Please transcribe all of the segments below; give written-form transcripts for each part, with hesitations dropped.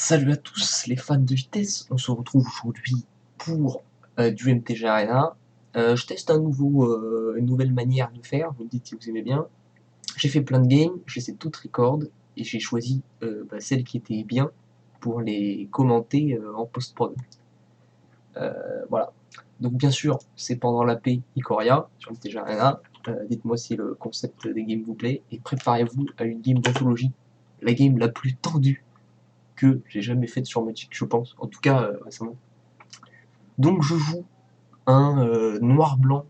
Salut à tous les fans de vitesse, on se retrouve aujourd'hui pour du MTG Arena. Je teste une nouvelle manière de faire, vous me dites si vous aimez bien. J'ai fait plein de games, je les ai toutes record et j'ai choisi celles qui étaient bien pour les commenter en post-prod. Voilà. Donc bien sûr, c'est pendant la paix Ikoria sur MTG Arena. Dites-moi si le concept des games vous plaît et préparez-vous à une game d'anthologie, la game la plus tendue que j'ai jamais faite sur Magic, je pense, en tout cas récemment. Donc je joue un noir-blanc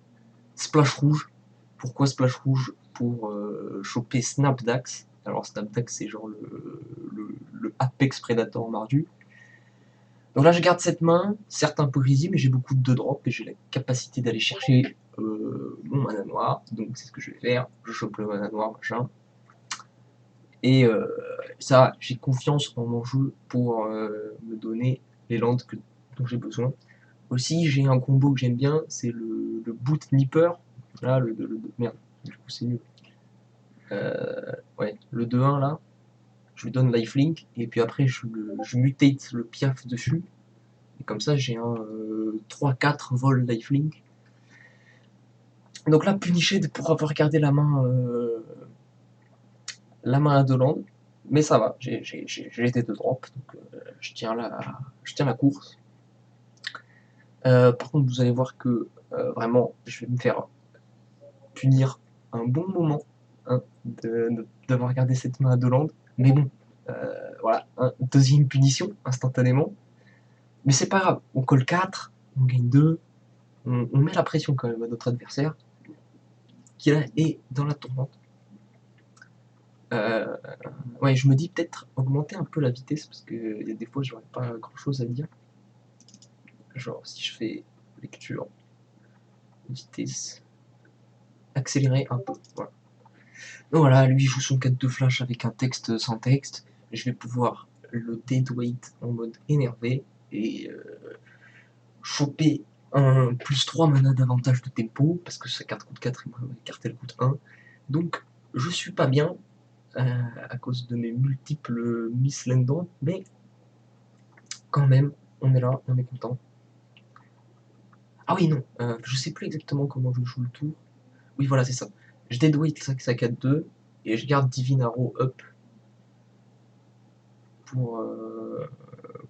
splash rouge. Pourquoi splash rouge? Pour choper Snapdax. Alors Snapdax c'est genre le Apex Predator mardu. Donc là je garde cette main, certes un peu grisy, mais j'ai beaucoup de 2 drops et j'ai la capacité d'aller chercher mon mana noir. Donc c'est ce que je vais faire, je chope le mana noir, machin. Et ça, j'ai confiance en mon jeu pour me donner les landes dont j'ai besoin. Aussi, j'ai un combo que j'aime bien, c'est le Boot Nipper. Là, merde, du coup c'est nul. Ouais, le 2-1 là, je lui donne lifelink, et puis après je mutate le piaf dessus. Et comme ça, j'ai un 3-4 vol lifelink. Donc là, Punished pour avoir gardé la main à 2 landes. Mais ça va, j'ai des 2 drops, donc je tiens la course. Par contre, vous allez voir que vraiment, je vais me faire punir un bon moment hein, d'avoir gardé cette main à 2 landes. Mais bon, voilà, hein, deuxième punition instantanément. Mais c'est pas grave, on colle 4, on gagne 2, on met la pression quand même à notre adversaire, qui là est dans la tourmente. Euh, ouais, je me dis peut-être augmenter un peu la vitesse, parce que y a des fois j'aurais pas grand chose à dire. Genre si je fais lecture, vitesse, accélérer un peu, voilà. Donc voilà, lui il joue son 4 de flash avec un texte sans texte. Je vais pouvoir le deadweight en mode énervé et choper un plus 3 mana d'avantage de tempo parce que sa carte coûte 4 et ma carte elle coûte 1. Donc je suis pas bien à cause de mes multiples miss land, mais quand même on est là, on est content. Ah oui non, je sais plus exactement comment je joue le tour. Oui voilà c'est ça. Je deadweight sa 4-2 et je garde Divine Arrow up pour,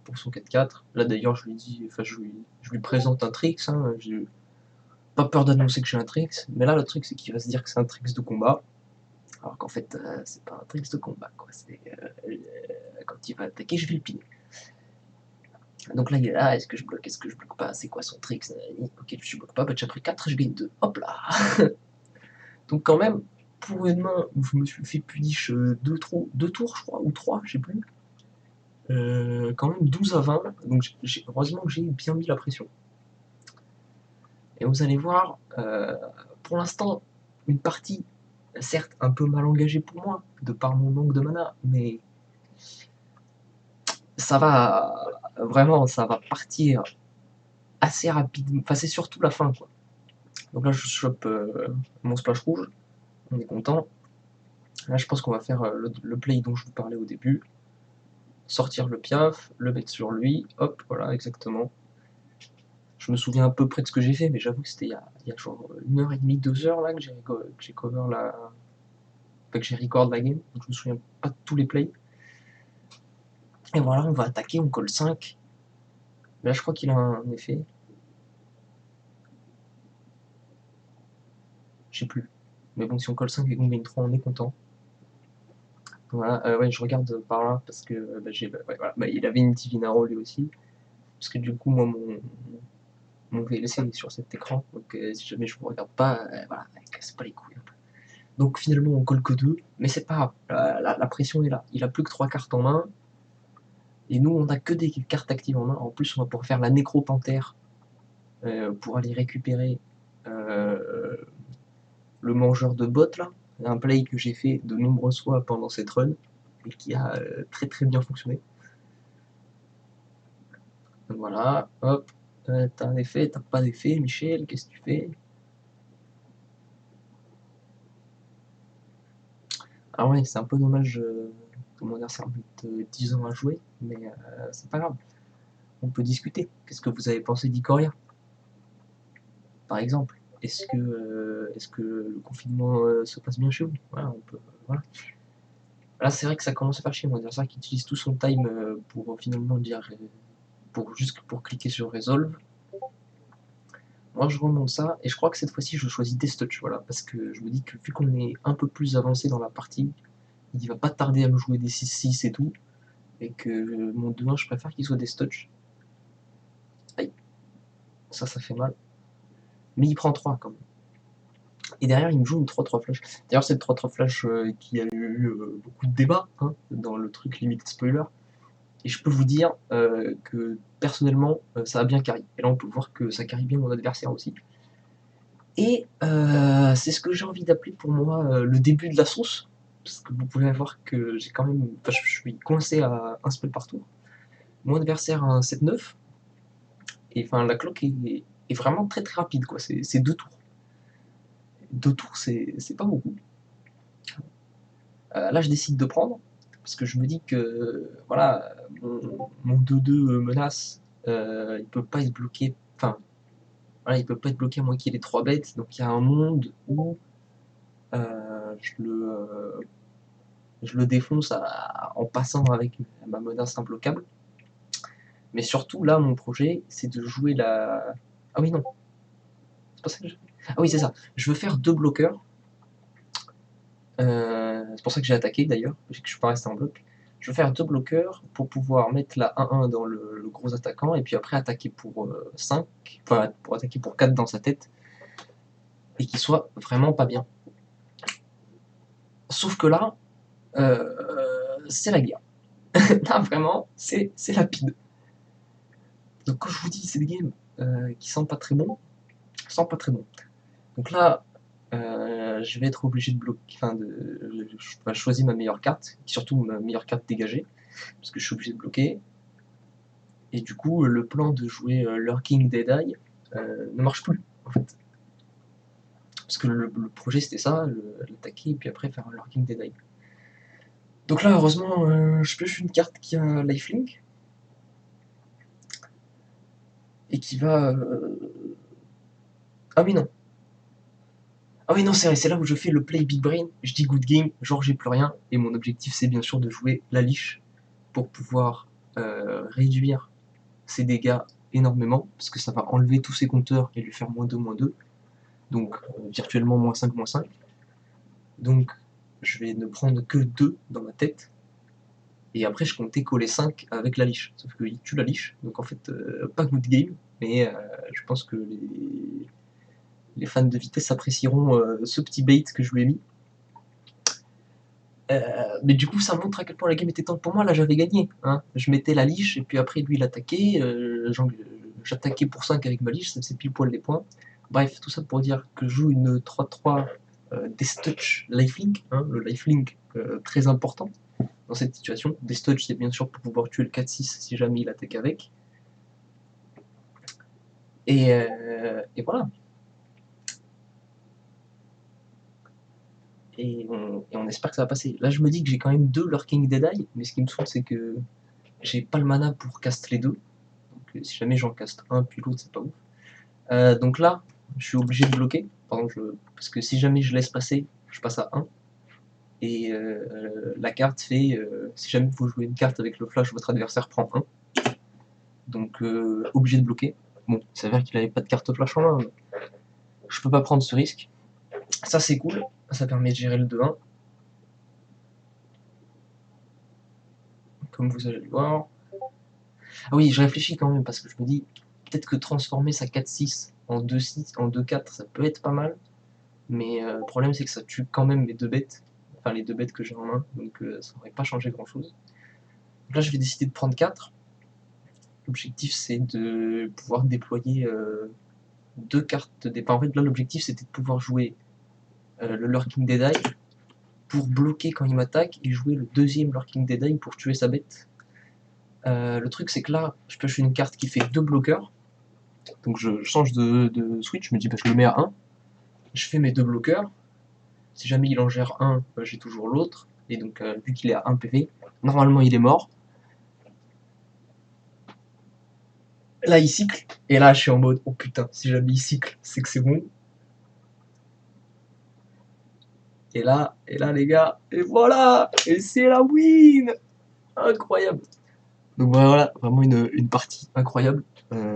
pour son 4-4. Là d'ailleurs je lui dis, enfin je lui présente un tricks, hein, j'ai pas peur d'annoncer que j'ai un tricks, mais là le truc c'est qu'il va se dire que c'est un tricks de combat, alors qu'en fait c'est pas un tricks de combat quoi, c'est quand il va attaquer je vais le piner. Donc là il est là, est-ce que je bloque pas, c'est quoi son tricks? Ok je bloque pas, bah j'ai pris 4, je gagne 2, hop là. Donc quand même, pour une main où je me suis fait punish 2 tours je crois, ou 3, je sais plus, quand même 12 à 20, donc heureusement que j'ai bien mis la pression. Et vous allez voir, pour l'instant, une partie, certes un peu mal engagée pour moi, de par mon manque de mana, mais ça va, vraiment, ça va partir assez rapidement. Enfin, c'est surtout la fin, quoi. Donc là, je chope mon splash rouge, on est content. Là, je pense qu'on va faire le play dont je vous parlais au début. Sortir le piaf, le mettre sur lui, hop, voilà, exactement. Je me souviens à peu près de ce que j'ai fait, mais j'avoue que c'était il y a genre 1h30, 2 heures là que j'ai cover la. Enfin, que j'ai record la game, donc je me souviens pas de tous les plays. Et voilà, on va attaquer, on colle 5. Là, je crois qu'il a un effet. Je sais plus. Mais bon, si on colle 5 et qu'on gagne 3, on est content. Voilà, ouais, je regarde par là parce que ouais, voilà. Bah, il avait une Divinaro lui aussi. Parce que du coup, moi, mon VLC est sur cet écran. Donc si jamais je ne vous regarde pas, voilà, casse pas les couilles. Donc finalement, on colle que 2. Mais c'est pas grave, la pression est là. Il a plus que 3 cartes en main. Et nous, on a que des cartes actives en main. En plus, on va pouvoir faire la Nécropanthère pour aller récupérer le mangeur de bottes là, un play que j'ai fait de nombreuses fois pendant cette run et qui a très très bien fonctionné. Donc voilà, hop, t'as un effet, t'as pas d'effet, Michel, qu'est-ce que tu fais? Ah ouais, c'est un peu dommage. que mon adversaire met 10 ans à jouer, mais c'est pas grave. On peut discuter. Qu'est-ce que vous avez pensé d'Ikoria, par exemple? Est-ce que le confinement se passe bien chez vous? Voilà, on peut, voilà. Là, c'est vrai que ça commence à faire chier, mon adversaire qui utilise tout son time pour finalement dire, juste pour cliquer sur Resolve. Moi, je remonte ça, et je crois que cette fois-ci, je choisis Death-Touch, voilà, parce que je me dis que vu qu'on est un peu plus avancé dans la partie, il va pas tarder à me jouer des 6-6 et tout, et que mon 2-1, je préfère qu'il soit Death-Touch. Aïe, ça fait mal. Mais il prend 3 quand même. Et derrière, il me joue une 3-3 flash. D'ailleurs, cette 3-3 flash qui a eu beaucoup de débats hein, dans le truc limite spoiler. Et je peux vous dire que personnellement, ça a bien carry. Et là, on peut voir que ça carry bien mon adversaire aussi. Et c'est ce que j'ai envie d'appeler pour moi le début de la sauce. Parce que vous pouvez voir que j'ai quand même. Enfin, je suis coincé à un spell par tour. Mon adversaire a un 7-9. Et enfin, la cloque est vraiment très très rapide, quoi. C'est 2 tours. 2 tours, c'est pas beaucoup. Là, je décide de prendre. Parce que je me dis que voilà, mon 2-2 menace, il peut pas être bloqué. Enfin, voilà, il peut pas être bloqué à moins qu'il ait 3 bêtes. Donc il y a un monde où je le défonce en passant avec ma menace imbloquable. Mais surtout, là, mon projet, c'est de jouer la. Ah oui, non. C'est pas ça que je fais. Ah oui, c'est ça. Je veux faire 2 bloqueurs. C'est pour ça que j'ai attaqué d'ailleurs, parce que je suis pas resté en bloc. Je veux faire 2 bloqueurs pour pouvoir mettre la 1-1 dans le gros attaquant et puis après attaquer pour 5, enfin pour attaquer pour 4 dans sa tête et qu'il soit vraiment pas bien. Sauf que là, c'est la guerre. Là vraiment, c'est lapide. Donc quand je vous dis c'est des games qui sentent pas très bon, sentent pas très bon. Donc là, je vais être obligé de bloquer, enfin je vais choisir ma meilleure carte, surtout ma meilleure carte dégagée, parce que je suis obligé de bloquer. Et du coup, le plan de jouer Lurking Deadeye ne marche plus, en fait. Parce que le projet c'était ça, l'attaquer et puis après faire un Lurking Deadeye. Donc là, heureusement, je pioche une carte qui a lifelink et qui va. Ah oui, non. Ah oui, non, c'est vrai, c'est là où je fais le play big brain. Je dis good game, genre j'ai plus rien. Et mon objectif, c'est bien sûr de jouer la liche pour pouvoir réduire ses dégâts énormément, parce que ça va enlever tous ses compteurs et lui faire -2, donc virtuellement -5, -5. Donc je vais ne prendre que 2 dans ma tête, et après je comptais coller 5 avec la liche, sauf qu'il tue la liche, donc en fait pas good game, mais je pense que les fans de vitesse apprécieront ce petit bait que je lui ai mis. Mais du coup ça montre à quel point la game était tendre pour moi. Là j'avais gagné, hein. Je mettais la liche et puis après lui il attaquait, j'attaquais pour 5 avec ma liche, ça faisait pile poil les points. Bref, tout ça pour dire que je joue une 3-3 Death Touch lifelink, hein, le lifelink très important dans cette situation. Death Touch c'est bien sûr pour pouvoir tuer le 4-6 si jamais il attaque avec. Et voilà. Et on espère que ça va passer. Là je me dis que j'ai quand même 2 Lurking Deadeye, mais ce qui me saoule c'est que j'ai pas le mana pour cast les 2. Donc si jamais j'en caste un puis l'autre c'est pas ouf. Donc là je suis obligé de bloquer, parce que si jamais je laisse passer, je passe à 1. Et la carte fait, si jamais vous jouez une carte avec le flash, votre adversaire prend 1. Donc obligé de bloquer. Bon, il s'avère qu'il avait pas de carte flash en main, mais je peux pas prendre ce risque. Ça c'est cool, ça permet de gérer le 2-1. Comme vous allez le voir. Ah oui, je réfléchis quand même, parce que je me dis, peut-être que transformer sa 4-6 en 2-6, en 2-4, ça peut être pas mal. Mais le problème c'est que ça tue quand même mes 2 bêtes. Enfin les 2 bêtes que j'ai en main, donc ça n'aurait pas changé grand chose. Donc là je vais décider de prendre 4. L'objectif c'est de pouvoir déployer 2 cartes de départ. En fait là l'objectif c'était de pouvoir jouer le Lurking Deadeye pour bloquer quand il m'attaque et jouer le deuxième Lurking Deadeye pour tuer sa bête. Le truc c'est que là je pioche une carte qui fait 2 bloqueurs. Donc je change de switch, je me dis bah, je le mets à 1. Je fais mes 2 bloqueurs. Si jamais il en gère un, j'ai toujours l'autre. Et donc vu qu'il est à 1 PV, Normalement, il est mort. Là, il cycle. Et là, je suis en mode, oh putain, si jamais il cycle, c'est que c'est bon. Et là, les gars, et voilà! Et c'est la win! Incroyable! Donc voilà, vraiment une partie incroyable.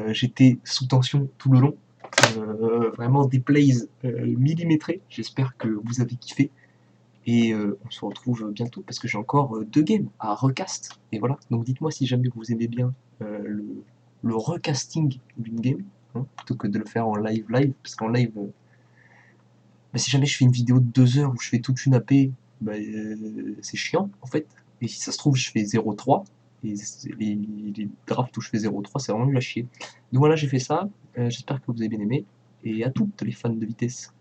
J'étais sous tension tout le long. Vraiment des plays millimétrés. J'espère que vous avez kiffé. Et on se retrouve bientôt parce que j'ai encore 2 games à recast. Et voilà, donc dites-moi si jamais vous aimez bien le recasting d'une game, hein, plutôt que de le faire en live, parce qu'en live, bah, si jamais je fais une vidéo de 2 heures où je fais toute une AP, bah, c'est chiant en fait. Et si ça se trouve, je fais 0,3. Et les drafts où je fais 0,3, c'est vraiment nul à chier. Donc voilà, j'ai fait ça. J'espère que vous avez bien aimé. Et à toutes les fans de vitesse.